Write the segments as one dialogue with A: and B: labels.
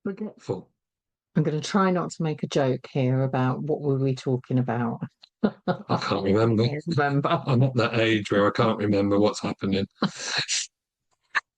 A: Forgetful.
B: I'm going to try not to make a joke here about what were we talking about.
A: I can't remember.
B: Remember.
A: I'm at that age where I can't remember what's happening.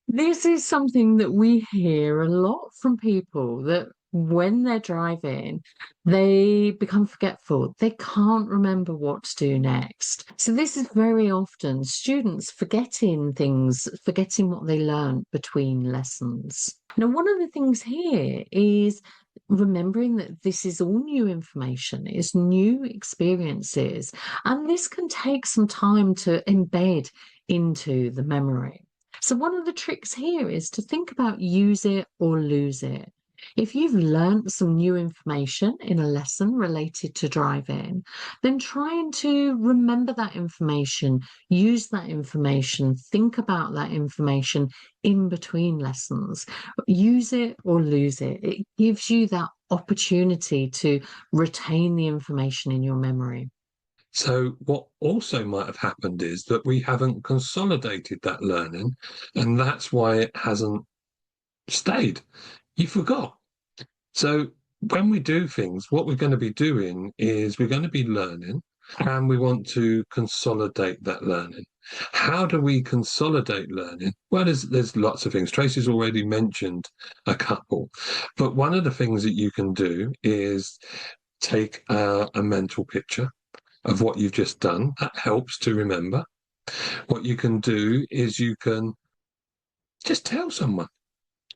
B: This is something that we hear a lot from people that when they're driving, they become forgetful. They can't remember what to do next. So, this is very often students forgetting things, forgetting what they learned between lessons. Now, one of the things here is remembering that this is all new information, it's new experiences, and this can take some time to embed into the memory. So, one of the tricks here is to think about use it or lose it. If you've learnt some new information in a lesson related to driving, then trying to remember that information, use that information, think about that information in between lessons. Use it or lose it. It gives you that opportunity to retain the information in your memory.
A: So, what also might have happened is that we haven't consolidated that learning, and that's why it hasn't stayed. You forgot. So, when we do things, what we're going to be doing is we're going to be learning and we want to consolidate that learning. How do we consolidate learning? Well, there's lots of things. Tracy's already mentioned a couple, but one of the things that you can do is take a mental picture of what you've just done. That helps to remember. What you can do is you can just tell someone,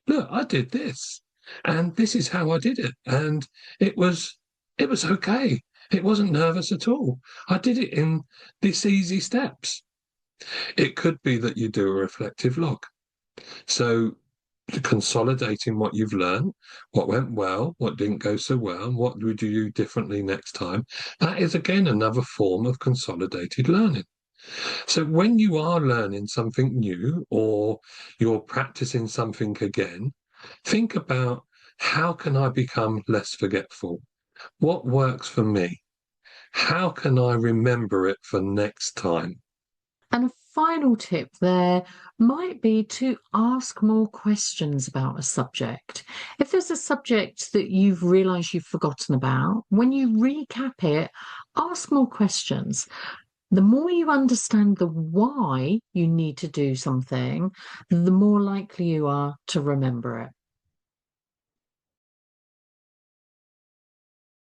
A: look, I did this, and this is how I did it, and it was it was okay. It wasn't nervous at all. I did it in these easy steps. It could be that you do a reflective log. So consolidating what you've learned, what went well, what didn't go so well, and what would you do differently next time. That is again another form of consolidated learning. So when you are learning something new or you're practicing something again, think about how can I become less forgetful? What works for me? How can I remember it for next time?
B: And a final tip there might be to ask more questions about a subject. If there's a subject that you've realised you've forgotten about, when you recap it, ask more questions. The more you understand the why you need to do something, the more likely you are to remember it.